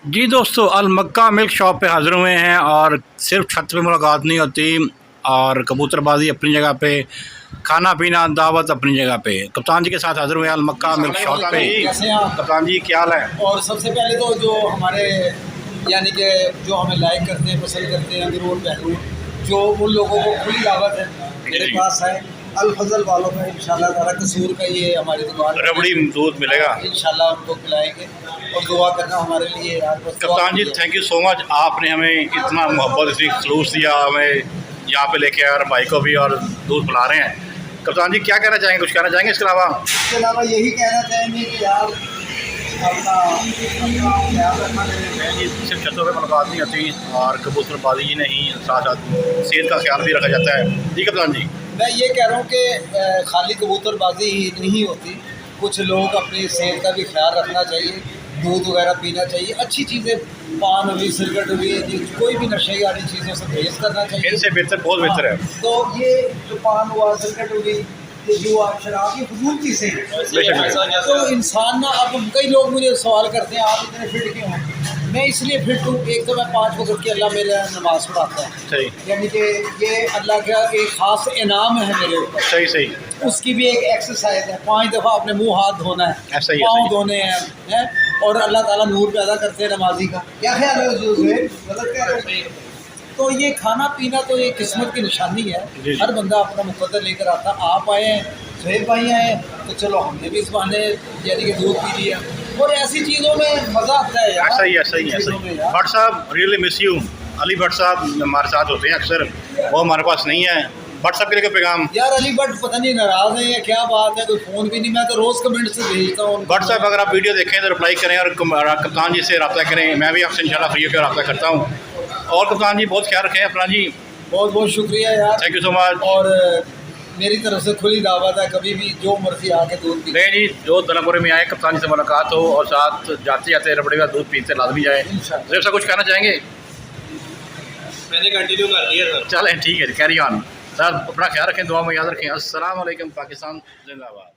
जी दोस्तों, अल मक्का milk shop पे हाज़िर हुए हैं और सिर्फ छत पे मुलाकात नहीं होती और कबूतरबाजी अपनी जगह पे, खाना पीना दावत अपनी जगह पे। कप्तान जी के साथ हाज़िर हुए हैं अल मक्का मिल्क शॉप पे। कैसे हैं आप? कप्तान जी क्या हाल है? और सबसे पहले तो जो हमारे यानी कि जो हमें लाइक करते हैं, पसंद करते हैं, अंदरून बहरून, जो उन लोगों को खुली दावत है मेरे पास है। अल फजल वालों का इंशाल्लाह ताला कसूर का ये हमारी दुकान रबड़ी दूध मिलेगा इंशाल्लाह उनको खिलाएंगे और दुआ करना हमारे लिए यार। बस कप्तान जी थैंक यू सो मच, आपने हमें इतना मोहब्बत इतनी खलूस दिया, हमें यहाँ पे लेके आए और भाई को भी और दूध पिला रहे हैं। कप्तान जी क्या कहना चाहेंगे, कुछ कहना चाहेंगे इसके अलावा? इसके अलावा यही कहना चाहेंगे कि यार अपना ख्याल रखना चाहिए। जी सिर्फ छतों पे मुलाकात नहीं होती और कबूतरबाजी ही नहीं, साथ साथ सेहत का ख्याल भी रखा जाता है। जी कप्तान जी, मैं ये कह रहा हूँ कि खाली कबूतरबाजी ही नहीं होती, कुछ लोग अपनी सेहत का भी ख्याल रखना चाहिए, दूध वगैरह पीना चाहिए, अच्छी चीज़ें पान हुई, सिगरेट हुई, कोई भी नशे वाली चीज़ों से परहेज़ करना चाहिए। इनसे बेहतर बहुत बेहतर है। तो ये जो पान हुआ, सिगरेट हुई, ये जो शराब, ये फजूल चीज़ें हैं। तो इंसान ना, अब कई लोग मुझे सवाल करते हैं आप इतने फिट क्यों हैं? मैं इसलिए फिट हूँ, एक तो मैं 5 वक्त की अल्लाह मेरा नमाज़ पढ़ाता है, सही यानी कि ये अल्लाह का एक ख़ास इनाम है मेरे ऊपर। सही सही उसकी भी एक एक्सरसाइज है, 5 दफ़ा अपने मुंह हाथ धोना है, ऐसा ही पाँव धोने हैं और अल्लाह ताला नूर पैदा करते हैं नमाजी का। क्या ख्याल है गलत कह रहे हो? तो ये खाना पीना तो ये किस्मत की निशानी है, हर बंदा अपना मुकद्दर लेकर आता। आप आए हैं, सुहेब भाई आए हैं, तो चलो हमने भी इस बहाने यानी कि दूध पी लिया और ऐसी चीज़ों में मज़ा आता है यार। ऐसा ही ऐसा ही ऐसा ही। भट्ट साहब really miss you. Ali Bhatt साहब हमारे साथ होते हैं अक्सर, वो हमारे पास नहीं है। भट्ट साहब के लिए पैगाम? यार अली भट्ट पता नहीं नाराज़ है या क्या बात है, कोई फ़ोन भी नहीं, मैं तो रोज़ कमेंट से भेजता हूँ। भट्ट साहब अगर आप वीडियो देखें तो रिप्लाई करें और कप्तान जी से रब्ता करें, मैं भी आपसे इंशाल्लाह फ्री होकर रब्ता करता हूँ। और कप्तान जी बहुत ख्याल रखें अपना जी। बहुत बहुत शुक्रिया यार, थैंक यू सो मच। और मेरी तरफ से खुली दावत है, कभी भी जो मर्जी आके दूध पी। नहीं जी, जो दलापुरे में आए कप्तान जी से मुलाकात हो और साथ जाते जाते रबड़ी का दूध पीते लाजमी जाए। जब से कुछ कहना चाहेंगे? मैंने कंटिन्यू कर दिया सर। चलें ठीक है, कैरी ऑन सर, अपना ख्याल रखें, दुआ में याद रखें। अस्सलाम वालेकुम, पाकिस्तान जिंदाबाद।